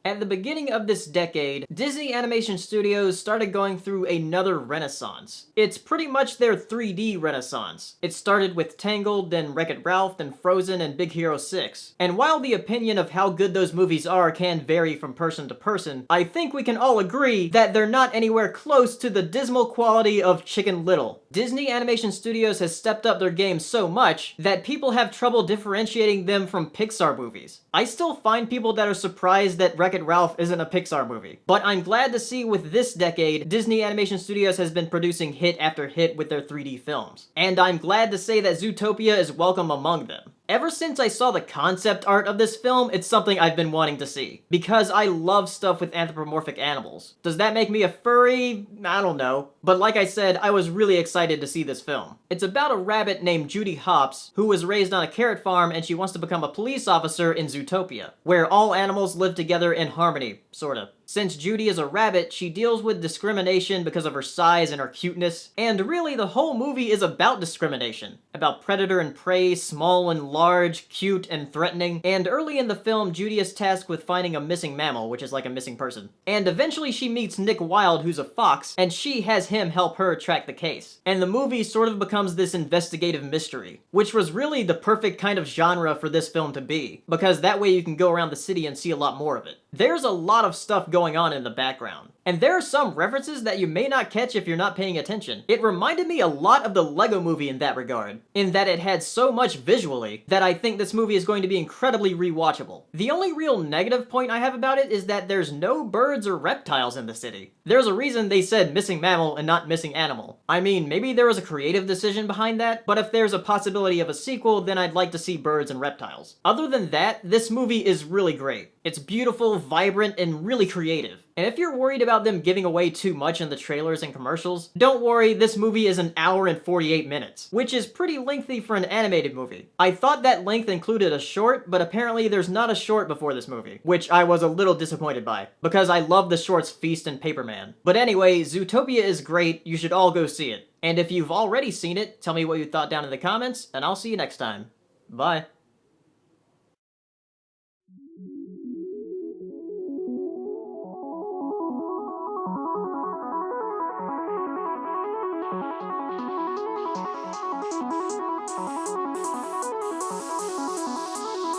At the beginning of this decade, Disney Animation Studios started going through another renaissance. It's pretty much their 3D renaissance. It started with Tangled, then Wreck-It Ralph, then Frozen, and Big Hero 6. And while the opinion of how good those movies are can vary from person to person, I think we can all agree that they're not anywhere close to the dismal quality of Chicken Little. Disney Animation Studios has stepped up their game so much that people have trouble differentiating them from Pixar movies. I still find people that are surprised that Wreck-It Ralph isn't a Pixar movie. But I'm glad to see with this decade, Disney Animation Studios has been producing hit after hit with their 3D films. And I'm glad to say that Zootopia is welcome among them. Ever since I saw the concept art of this film, it's something I've been wanting to see. Because I love stuff with anthropomorphic animals. Does that make me a furry? I don't know. But like I said, I was really excited to see this film. It's about a rabbit named Judy Hopps, who was raised on a carrot farm and she wants to become a police officer in Zootopia, where all animals live together in harmony, sorta. Since Judy is a rabbit, she deals with discrimination because of her size and her cuteness, and really the whole movie is about discrimination. About predator and prey, small and large, cute and threatening, and early in the film, Judy is tasked with finding a missing mammal, which is like a missing person. And eventually she meets Nick Wilde, who's a fox, and she has him help her track the case. And the movie sort of becomes this investigative mystery, which was really the perfect kind of genre for this film to be, because that way you can go around the city and see a lot more of it. There's a lot of stuff going on in the background, and there are some references that you may not catch if you're not paying attention. It reminded me a lot of the Lego Movie in that regard, in that it had so much visually that I think this movie is going to be incredibly rewatchable. The only real negative point I have about it is that there's no birds or reptiles in the city. There's a reason they said missing mammal and not missing animal. I mean, maybe there was a creative decision behind that, but if there's a possibility of a sequel, then I'd like to see birds and reptiles. Other than that, this movie is really great. It's beautiful, vibrant, and really creative. And if you're worried about them giving away too much in the trailers and commercials, don't worry, this movie is an hour and 48 minutes, which is pretty lengthy for an animated movie. I thought that length included a short, but apparently there's not a short before this movie, which I was a little disappointed by, because I love the shorts Feast and Paperman. But anyway, Zootopia is great, you should all go see it. And if you've already seen it, tell me what you thought down in the comments, and I'll see you next time. Bye.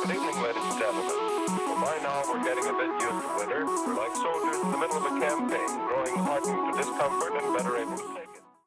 Good evening, ladies and gentlemen. Well, by now we're getting a bit used to winter. We're like soldiers in the middle of a campaign, growing hardened to discomfort and better able to